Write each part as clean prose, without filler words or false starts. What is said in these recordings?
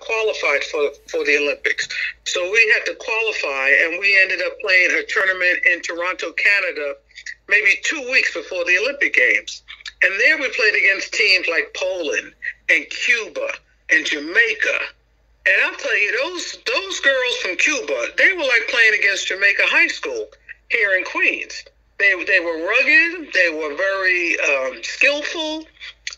qualified for the Olympics. So we had to qualify, and we ended up playing a tournament in Toronto, Canada, maybe 2 weeks before the Olympic Games. And there we played against teams like Poland and Cuba and Jamaica. And I'll tell you, those girls from Cuba, they were like playing against Jamaica High School here in Queens. They were rugged. They were very skillful.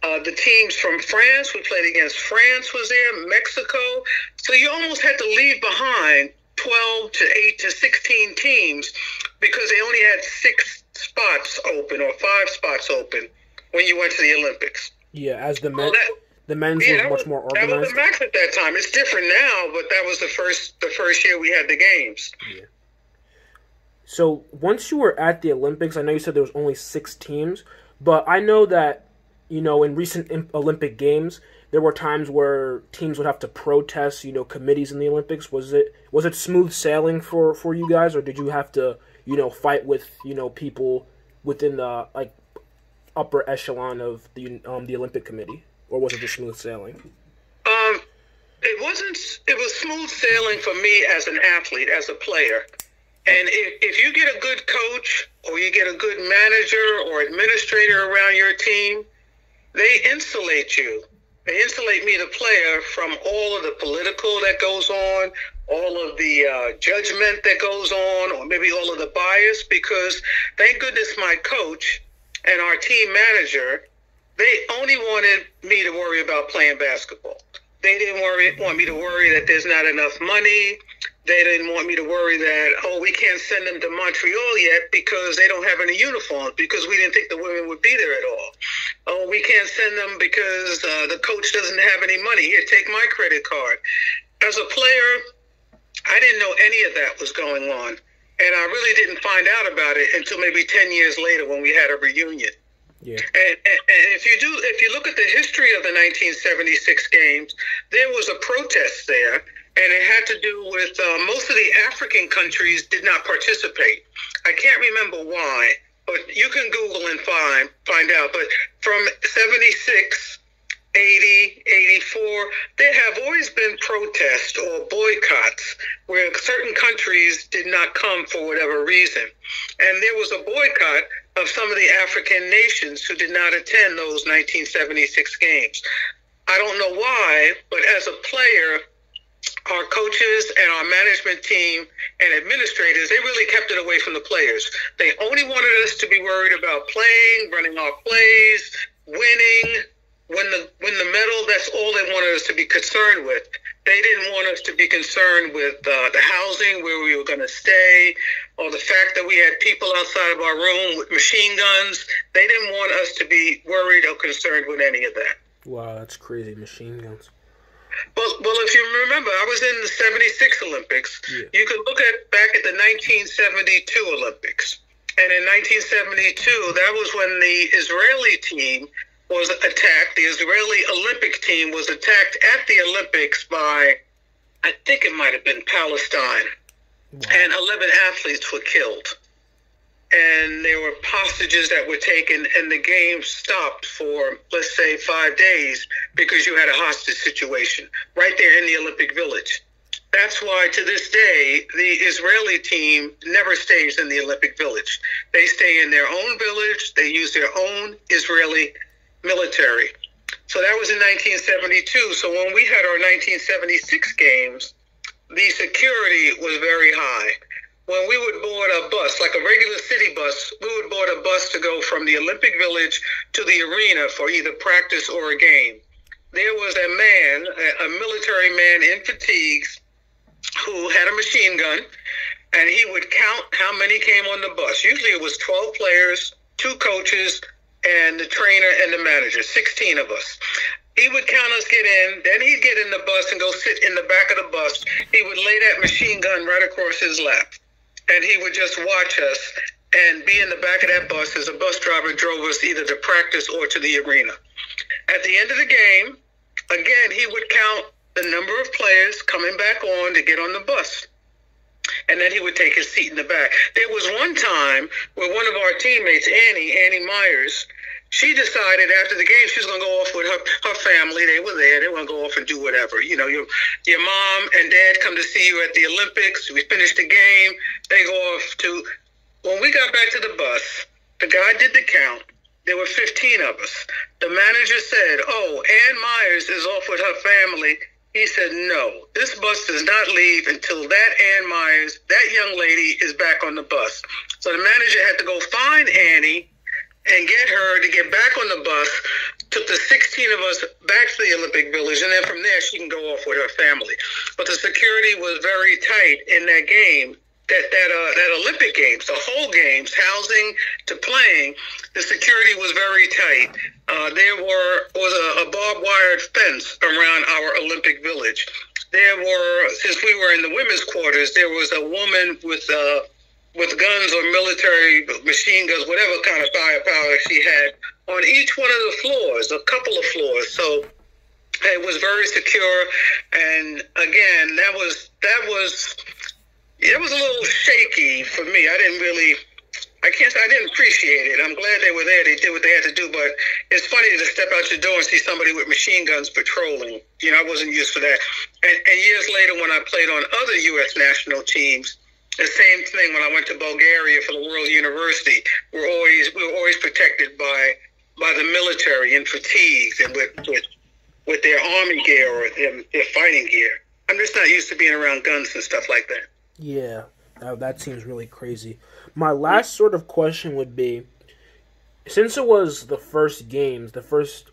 The teams from France, we played against France was there, Mexico. So you almost had to leave behind 12 to 8 to 16 teams because they only had 6 spots open or 5 spots open when you went to the Olympics. Yeah, as the men's was much more organized. That was the max at that time. It's different now, but that was the first year we had the games. Yeah. So once you were at the Olympics, I know you said there was only 6 teams, but I know that, you know, in recent Olympic Games, there were times where teams would have to protest, you know, committees in the Olympics. Was it smooth sailing for you guys, or did you have to, you know, fight with, you know, people within the upper echelon of the Olympic Committee, or was it just smooth sailing? It wasn't. It was smooth sailing for me as an athlete, as a player. And if you get a good coach or you get a good manager or administrator around your team, they insulate you. They insulate me, the player, from all of the political that goes on, all of the judgment that goes on, or maybe all of the bias, because thank goodness my coach and our team manager, they only wanted me to worry about playing basketball. They didn't want me to worry that there's not enough money. They didn't want me to worry that, we can't send them to Montreal yet because they don't have any uniforms, because we didn't think the women would be there at all. Oh, we can't send them because the coach doesn't have any money. Here, take my credit card. As a player, I didn't know any of that was going on. And I really didn't find out about it until maybe 10 years later when we had a reunion. Yeah. And if you look at the history of the 1976 games, there was a protest there. And it had to do with most of the African countries did not participate. I can't remember why, but you can Google and find out. But from 76, 80, 84, there have always been protests or boycotts where certain countries did not come for whatever reason. And there was a boycott of some of the African nations who did not attend those 1976 games. I don't know why, but as a player, our coaches and our management team and administrators, they really kept it away from the players. They only wanted us to be worried about playing, running our plays, winning, win the medal. That's all they wanted us to be concerned with. They didn't want us to be concerned with the housing, where we were going to stay, or the fact that we had people outside of our room with machine guns. They didn't want us to be worried or concerned with any of that. Wow, that's crazy, machine guns. Well, if you remember, I was in the 76 Olympics. Yeah. You could look back at the 1972 Olympics. And in 1972, that was when the Israeli team was attacked. The Israeli Olympic team was attacked at the Olympics by, I think it might have been Palestine. Wow. And 11 athletes were killed. And there were hostages that were taken, and the game stopped for, let's say, 5 days because you had a hostage situation right there in the Olympic Village. That's why, to this day, the Israeli team never stays in the Olympic Village. They stay in their own village. They use their own Israeli military. So that was in 1972. So when we had our 1976 games, the security was very high. When we would board a bus, like a regular city bus, we would board a bus to go from the Olympic Village to the arena for either practice or a game. There was a man, a military man in fatigues, who had a machine gun, and he would count how many came on the bus. Usually it was 12 players, 2 coaches, and the trainer and the manager, 16 of us. He would count us get in, then he'd get in the bus and go sit in the back of the bus. He would lay that machine gun right across his lap. And he would just watch us and be in the back of that bus as a bus driver drove us either to practice or to the arena. At the end of the game, again, he would count the number of players coming back on to get on the bus. And then he would take his seat in the back. There was one time where one of our teammates, Annie Myers, she decided after the game she was going to go off with her family. They were there. They want to go off and do whatever. You know, your mom and dad come to see you at the Olympics. We finished the game. They go off to. When we got back to the bus, the guy did the count. There were 15 of us. The manager said, "Oh, Ann Myers is off with her family." He said, "No, this bus does not leave until that Ann Myers, that young lady, is back on the bus." So the manager had to go find Annie and get her to get back on the bus, took the 16 of us back to the Olympic Village, and then from there she can go off with her family. But the security was very tight in that game, that Olympic Games, the whole games, housing to playing, the security was very tight. There was a barbed wire fence around our Olympic Village. There were, since we were in the women's quarters, there was a woman with guns or military machine guns, whatever kind of firepower she had, on each one of the floors, a couple of floors. So it was very secure. And again, that was a little shaky for me. I didn't appreciate it. I'm glad they were there. They did what they had to do, but it's funny to step out your door and see somebody with machine guns patrolling. You know, I wasn't used to that. And years later, when I played on other U.S. national teams, the same thing when I went to Bulgaria for the World University. We were always protected by the military in fatigues and with their army gear or their fighting gear. I'm just not used to being around guns and stuff like that. Yeah, that seems really crazy. My last sort of question would be, since it was the first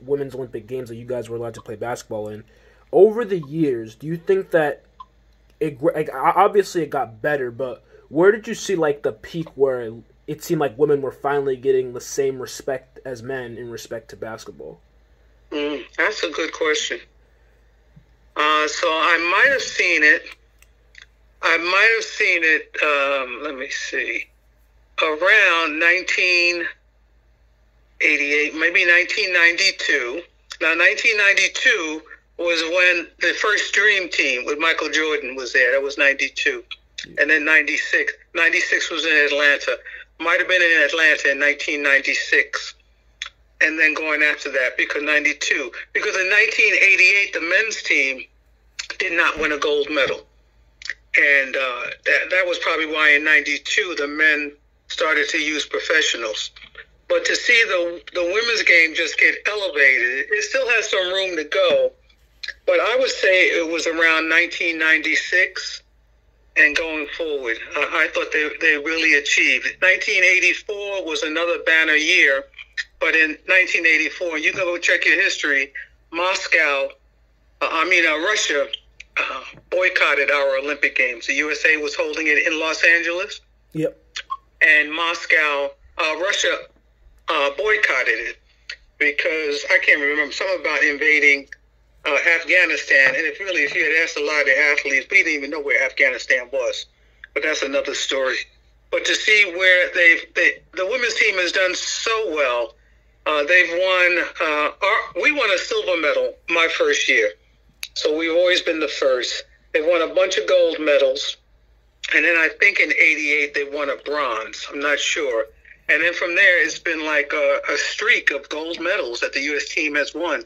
Women's Olympic Games that you guys were allowed to play basketball in, over the years, do you think that obviously it got better, but where did you see like the peak where it seemed like women were finally getting the same respect as men in respect to basketball? That's a good question. So I might have seen it. Let me see, around 1988, maybe 1992. Now, 1992 was when the first Dream Team with Michael Jordan was there. That was 92. And then 96. 96 was in Atlanta. Might have been in Atlanta in 1996. And then going after that, because 92. Because in 1988, the men's team did not win a gold medal. And that was probably why in 92 the men started to use professionals. But to see the women's game just get elevated, it still has some room to go. But I would say it was around 1996 and going forward. I thought they really achieved. 1984 was another banner year. But in 1984, you can go check your history, Russia boycotted our Olympic Games. The USA was holding it in Los Angeles. Yep. And Russia boycotted it because I can't remember something about invading Afghanistan. And if you had asked a lot of the athletes, we didn't even know where Afghanistan was. But that's another story. But to see where the women's team has done so well, they've won. We won a silver medal my first year. So we've always been the first. They've won a bunch of gold medals. And then I think in 88 they won a bronze. I'm not sure. And then from there it's been like a streak of gold medals that the U.S. team has won.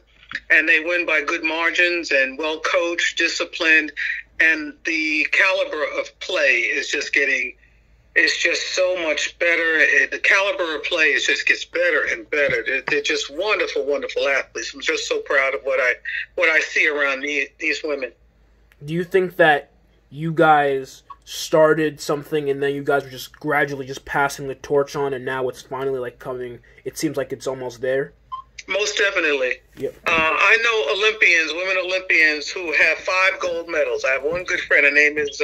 And they win by good margins and well coached, disciplined. And the caliber of play is just so much better. The caliber of play just gets better and better. They're just wonderful, wonderful athletes. I'm just so proud of what I see around these women. Do you think that you guys started something and then you guys were just gradually just passing the torch on, and now it's finally like coming? It seems like it's almost there. Most definitely. Yep. I know women Olympians who have 5 gold medals. I have one good friend. Her name is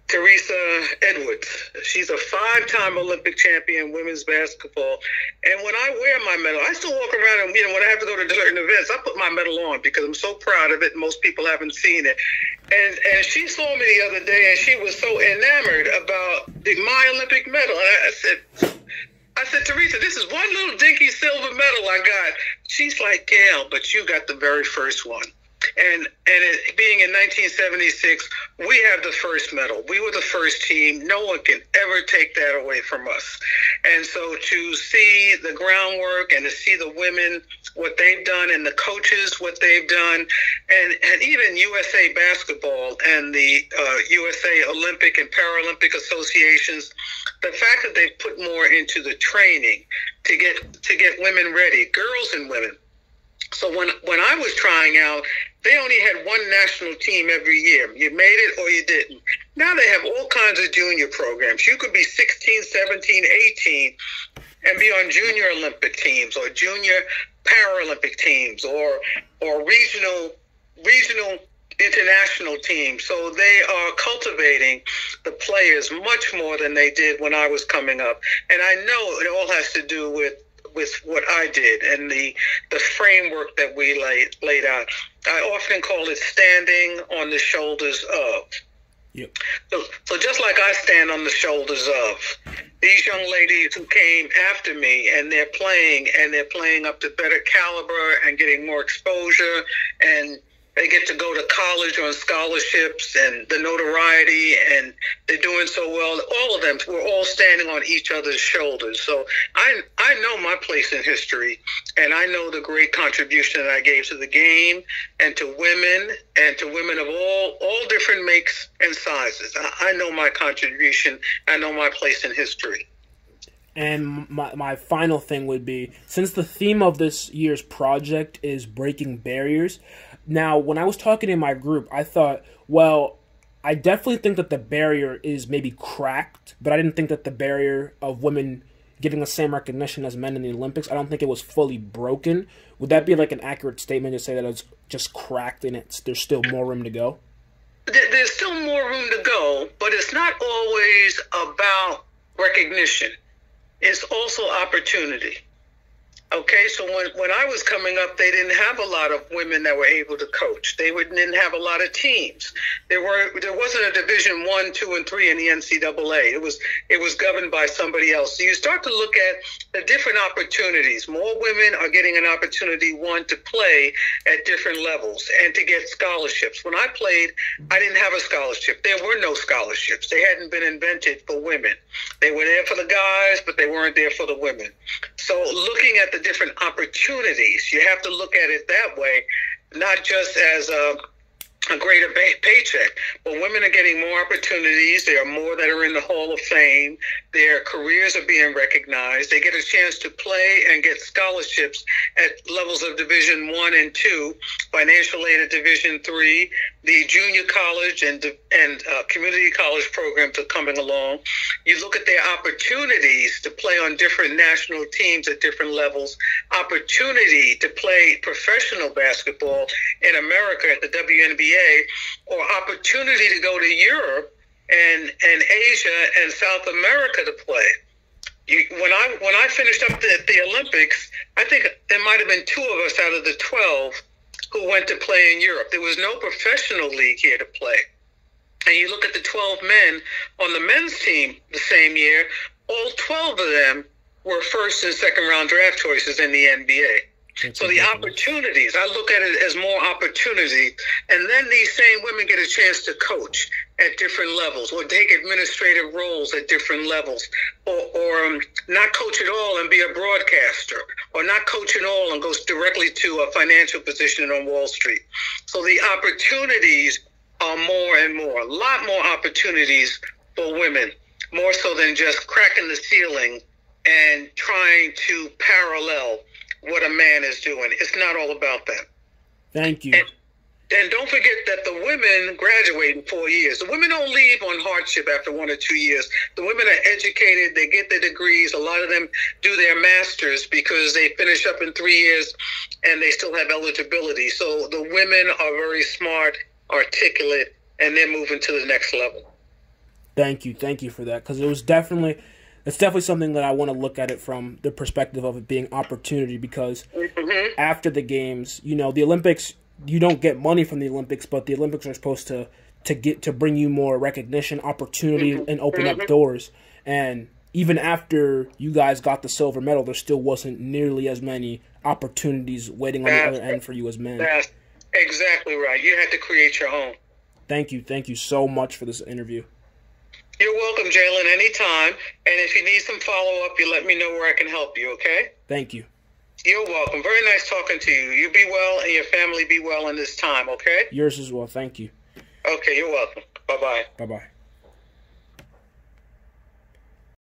Teresa Edwards. She's a 5-time Olympic champion women's basketball. And when I wear my medal, I still walk around and, when I have to go to certain events, I put my medal on because I'm so proud of it. Most people haven't seen it. And she saw me the other day and she was so enamored about my Olympic medal. And I said, Teresa, this is one little dinky silver medal I got. She's like, yeah, but you got the very first one. And it being in 1976, we have the first medal. We were the first team. No one can ever take that away from us. And so to see the groundwork and to see the women, what they've done, and the coaches, what they've done, and even USA Basketball and the USA Olympic and Paralympic associations, the fact that they've put more into the training to get women ready, girls and women. So when I was trying out, they only had one national team every year. You made it or you didn't. Now they have all kinds of junior programs. You could be 16, 17, 18 and be on junior Olympic teams or junior Paralympic teams or regional international teams. So they are cultivating the players much more than they did when I was coming up. And I know it all has to do with what I did and the framework that we laid out. I often call it standing on the shoulders of. Yep. So just like I stand on the shoulders of these young ladies who came after me, and they're playing up to better caliber and getting more exposure, and they get to go to college on scholarships and the notoriety, and they're doing so well. All of them, we're all standing on each other's shoulders. So I know my place in history, and I know the great contribution that I gave to the game and to women of all different makes and sizes. I know my contribution. I know my place in history. And my final thing would be, since the theme of this year's project is breaking barriers, now, when I was talking in my group, I thought, well, I definitely think that the barrier is maybe cracked, but I didn't think that the barrier of women getting the same recognition as men in the Olympics, I don't think it was fully broken. Would that be like an accurate statement to say that it's just cracked and there's still more room to go? There's still more room to go, but it's not always about recognition. It's also opportunity. Okay, so when I was coming up, they didn't have a lot of women that were able to coach. They didn't have a lot of teams. There wasn't a Division 1, 2, and 3 in the NCAA. It was governed by somebody else. So you start to look at the different opportunities. More women are getting an opportunity, one, to play at different levels and to get scholarships. When I played, I didn't have a scholarship. There were no scholarships. They hadn't been invented for women. They were there for the guys, but they weren't there for the women. So looking at the different opportunities, you have to look at it that way, not just as a greater paycheck, but women are getting more opportunities. There are more that are in the Hall of Fame. Their careers are being recognized. They get a chance to play and get scholarships at levels of Division 1 and 2, financial aid at Division 3. The junior college and community college programs are coming along. You look at their opportunities to play on different national teams at different levels, opportunity to play professional basketball in America at the WNBA, or opportunity to go to Europe and Asia and South America to play. When I finished up the Olympics, I think there might have been 2 of us out of the 12 who went to play in Europe. There was no professional league here to play. And you look at the 12 men on the men's team the same year, all 12 of them were first and second round draft choices in the NBA. So the opportunities, I look at it as more opportunity. And then these same women get a chance to coach at different levels or take administrative roles at different levels, or not coach at all and be a broadcaster, or not coach at all and goes directly to a financial position on Wall Street. So the opportunities are more and more, a lot more opportunities for women, more so than just cracking the ceiling and trying to parallel what a man is doing. It's not all about that. Thank you. And don't forget that the women graduate in 4 years. The women don't leave on hardship after 1 or 2 years. The women are educated. They get their degrees. A lot of them do their masters because they finish up in 3 years and they still have eligibility. So the women are very smart, articulate, and they're moving to the next level. Thank you for that, because it's definitely something that I want to look at it from the perspective of it being opportunity, because after the games, the Olympics, you don't get money from the Olympics, but the Olympics are supposed to bring you more recognition, opportunity, and open up doors. And even after you guys got the silver medal, there still wasn't nearly as many opportunities waiting on the other end for you as men. That's exactly right. You had to create your own. Thank you so much for this interview. You're welcome, Jalen, anytime. And if you need some follow-up, you let me know where I can help you, okay? Thank you. You're welcome. Very nice talking to you. You be well and your family be well in this time, okay? Yours as well. Thank you. Okay, you're welcome. Bye-bye. Bye-bye.